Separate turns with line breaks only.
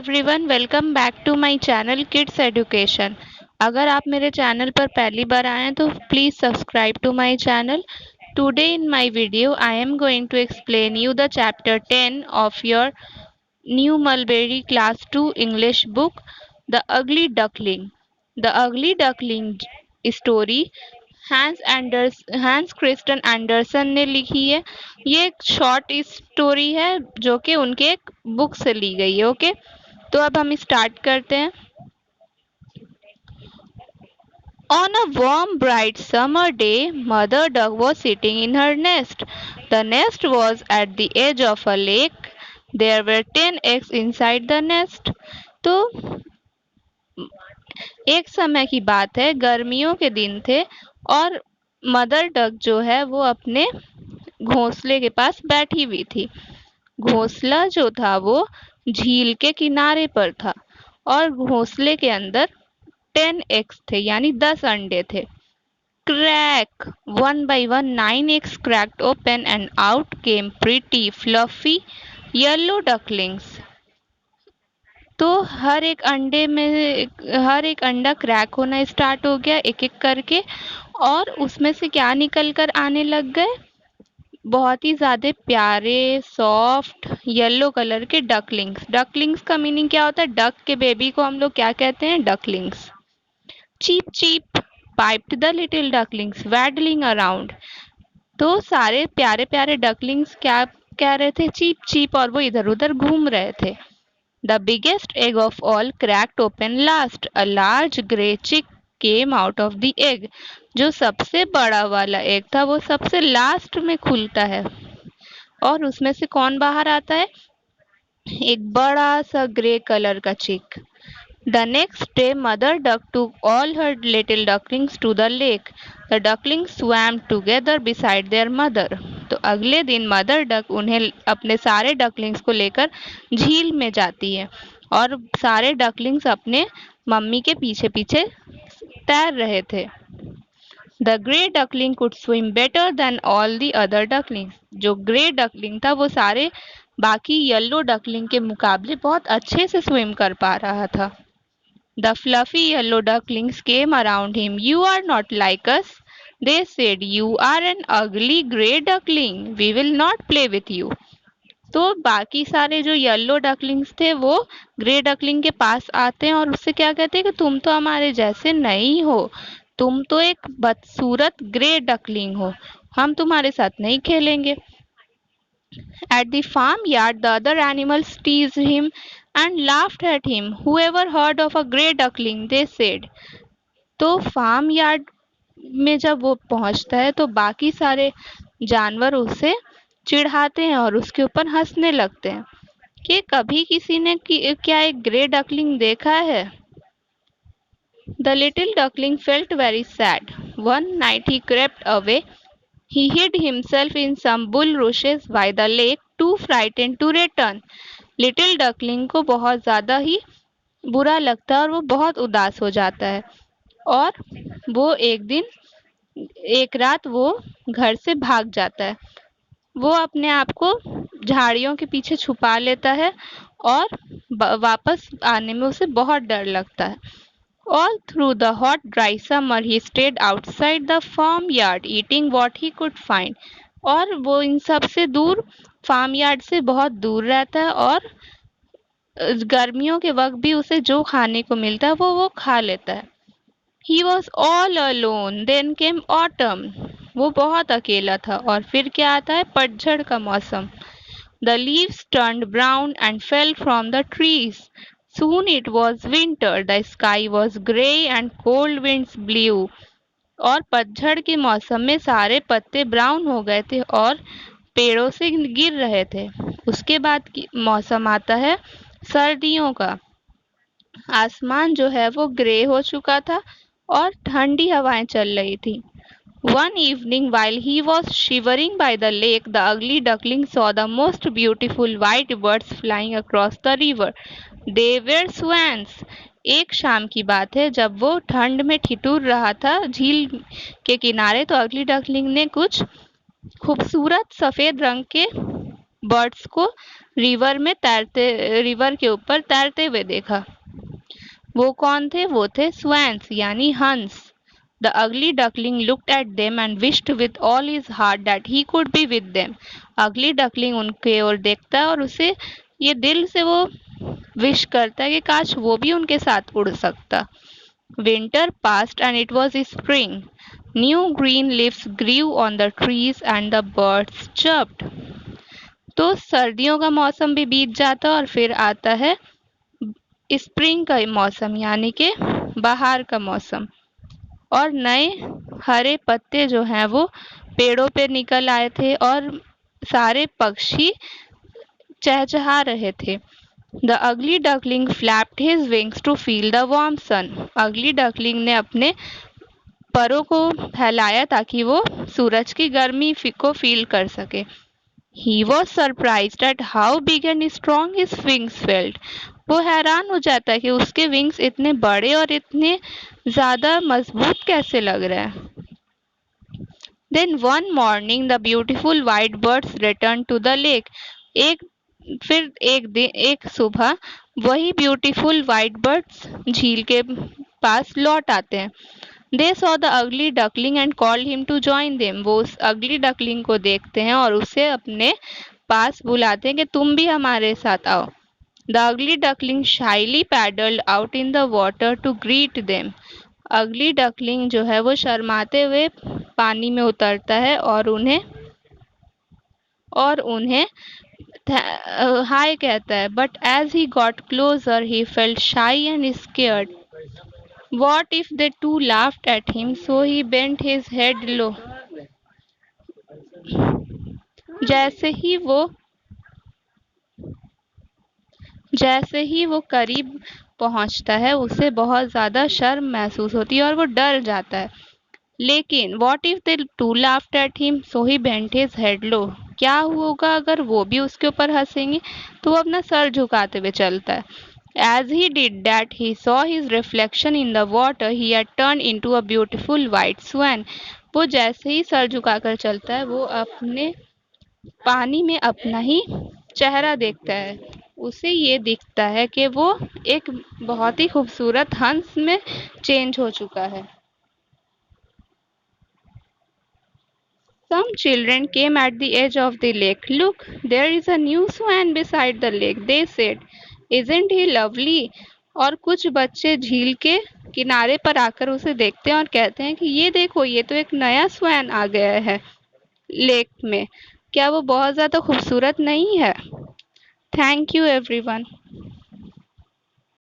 Everyone, welcome back to my channel kids education. अगर आप मेरे चैनल पर पहली बार आए हैं तो please subscribe to my channel. Today in my video I am going to explain you the chapter 10 of your new Mulberry class 2 English book, the ugly duckling. The ugly duckling story Hans Christian Andersen ने लिखी है। ये एक short story है जो कि उनके एक बुक से ली गई है। ओके, तो अब हम स्टार्ट करते हैं। On a warm, bright summer day, Mother Duck was sitting in her nest. The nest was at the edge of a lake. There were 10 eggs inside the nest. तो एक समय की बात है, गर्मियों के दिन थे और मदर डक जो है वो अपने घोंसले के पास बैठी हुई थी। घोंसला जो था वो झील के किनारे पर था और घोंसले के अंदर 10 एग्स थे, यानी 10 अंडे थे। Crack! One by one, 9 eggs cracked open and out came pretty, fluffy yellow ducklings. तो हर एक अंडा क्रैक होना स्टार्ट हो गया एक एक करके, और उसमें से क्या निकल कर आने लग गए? बहुत ही ज्यादा प्यारे सॉफ्ट येलो कलर के डकलिंग्स। डकलिंग्स का मीनिंग क्या होता है? डक के बेबी को हम लोग क्या कहते हैं? Ducklings. Cheep cheep piped the little ducklings waddling around. तो सारे प्यारे प्यारे डकलिंग्स क्या कह रहे थे? चीप चीप, और वो इधर उधर घूम रहे थे। The biggest egg of all cracked open last. A large grey chick came out of the egg. जो सबसे बड़ा वाला एग था वो सबसे लास्ट में खुलता है, और उसमें से कौन बाहर आता है? एक बड़ा सा ग्रे कलर का चिक। The next day, Mother Duck took all her little ducklings to the lake. The ducklings swam together beside their mother. तो अगले दिन मदर डक उन्हें अपने सारे डकलिंग्स को लेकर झील में जाती है, और सारे डकलिंग्स अपने मम्मी के पीछे पीछे तैर रहे थे। The grey duckling could swim better than all the other ducklings. जो ग्रे डकलिंग था वो सारे बाकी येलो डकलिंग के मुकाबले बहुत अच्छे से स्विम कर पा रहा था। The fluffy yellow ducklings came around him. You are not like us, they said. You are an ugly grey duckling. We will not play with you. तो बाकी सारे जो येलो डकलिंग्स थे वो ग्रे डकलिंग के पास आते हैं और उससे क्या कहते हैं कि तुम तो हमारे जैसे नहीं हो, तुम तो एक बदसूरत ग्रे डकलिंग हो, हम तुम्हारे साथ नहीं खेलेंगे। At the farmyard, the other animals teased him and laughed at him. Whoever heard of a grey duckling, they said. तो फार्म यार्ड में जब वो पहुंचता है तो बाकी सारे जानवर उसे चिढ़ाते हैं और उसके ऊपर हंसने लगते हैं कि कभी किसी ने क्या एक ग्रे डकलिंग देखा है? The little duckling felt very sad. One night he crept away. He hid himself in some bulrushes by the lake, too frightened to return. Little duckling को बहुत ज़्यादा ही बुरा लगता है और वो बहुत उदास हो जाता है, और वो एक रात वो घर से भाग जाता है। वो अपने आप को झाड़ियों के पीछे छुपा लेता है और वापस आने में उसे बहुत डर लगता है। All through the hot dry summer he stayed outside the farmyard eating what he could find. और वो इन सब से दूर, फार्म यार्ड से बहुत दूर रहता है, और गर्मियों के वक्त भी उसे जो खाने को मिलता है वो खा लेता है। He was all alone. Then came autumn. वो बहुत अकेला था, और फिर क्या आता है? पतझड़ का मौसम। The leaves turned brown and fell from the trees. Soon it was winter. The sky was grey and cold winds blew. और पतझड़ के मौसम में सारे पत्ते ब्राउन हो गए थे और पेड़ों से गिर रहे थे। उसके बाद मौसम आता है सर्दियों का। आसमान जो है वो ग्रे हो चुका था और ठंडी हवाएं चल रही थी। One evening, while he was shivering by the lake, the ugly duckling saw the most beautiful white birds flying across the river. They were swans. एक शाम की बात है, जब वो ठंड में ठिठुर रहा था झील के किनारे, तो अगली डकलिंग ने कुछ खूबसूरत सफेद रंग के बर्ड्स को रिवर के ऊपर तैरते हुए देखा। वो कौन थे? वो थे स्वैन्स यानी हंस। The ugly duckling looked at them and wished with all his heart that he could be with them. अगली डकलिंग उनके ओर देखता है और उसे ये दिल से वो विश करता है कि काश वो भी उनके साथ उड़ सकता। Winter passed and it was spring. New green leaves grew on the trees and the birds chirped. तो सर्दियों का मौसम भी बीत जाता है और फिर आता है स्प्रिंग का मौसम यानी कि बाहर का मौसम, और नए हरे पत्ते जो हैं वो पेड़ों पे निकल आए थे और सारे पक्षी चहचहा रहे थे। The ugly duckling flapped his wings to feel the warm sun. Ugly duckling ने अपने परों को फैलाया ताकि वो सूरज की गर्मी को फील कर सके। He was surprised at how big and strong his wings felt. वो हैरान हो जाता है कि उसके विंग्स इतने बड़े और इतने ज़्यादा मजबूत कैसे लग रहे हैं। Then one morning the beautiful white birds returned to the lake. एक सुबह वही ब्यूटीफुल वाइट बर्ड्स झील के पास लौट आते हैं। They saw the ugly duckling and called him to join them. वो उस अगली डकलिंग को देखते हैं और उसे अपने पास बुलाते हैं कि तुम भी हमारे साथ आओ। The ugly duckling shyly paddled out in the water to greet them. अगली डकलिंग जो है वो शर्माते हुए पानी में उतरता है और उन्हें हाय कहता है। But as he got closer, he felt shy and scared. What if they too laughed at him, so he bent his head low. जैसे ही वो करीब पहुंचता है उसे बहुत ज़्यादा शर्म महसूस होती है और वो डर जाता है। लेकिन what if they too laughed at him, so he bent his head low. क्या होगा अगर वो भी उसके ऊपर हंसेंगे? तो वो अपना सर झुकाते हुए चलता है। As he did that, he saw his reflection in the water. He had turned into a beautiful white swan. वो जैसे ही सर झुकाकर चलता है वो अपने पानी में अपना ही चेहरा देखता है। उसे ये दिखता है कि वो एक बहुत ही खूबसूरत हंस में चेंज हो चुका है। Some children came at the edge of the lake. Look, there is a new swan beside the lake, they said. Isn't he lovely? और कुछ बच्चे झील के किनारे पर आकर उसे देखते हैं और कहते हैं कि ये देखो, ये तो एक नया स्वैन आ गया है लेक में। क्या वो बहुत ज़्यादा खूबसूरत नहीं है? Thank you everyone.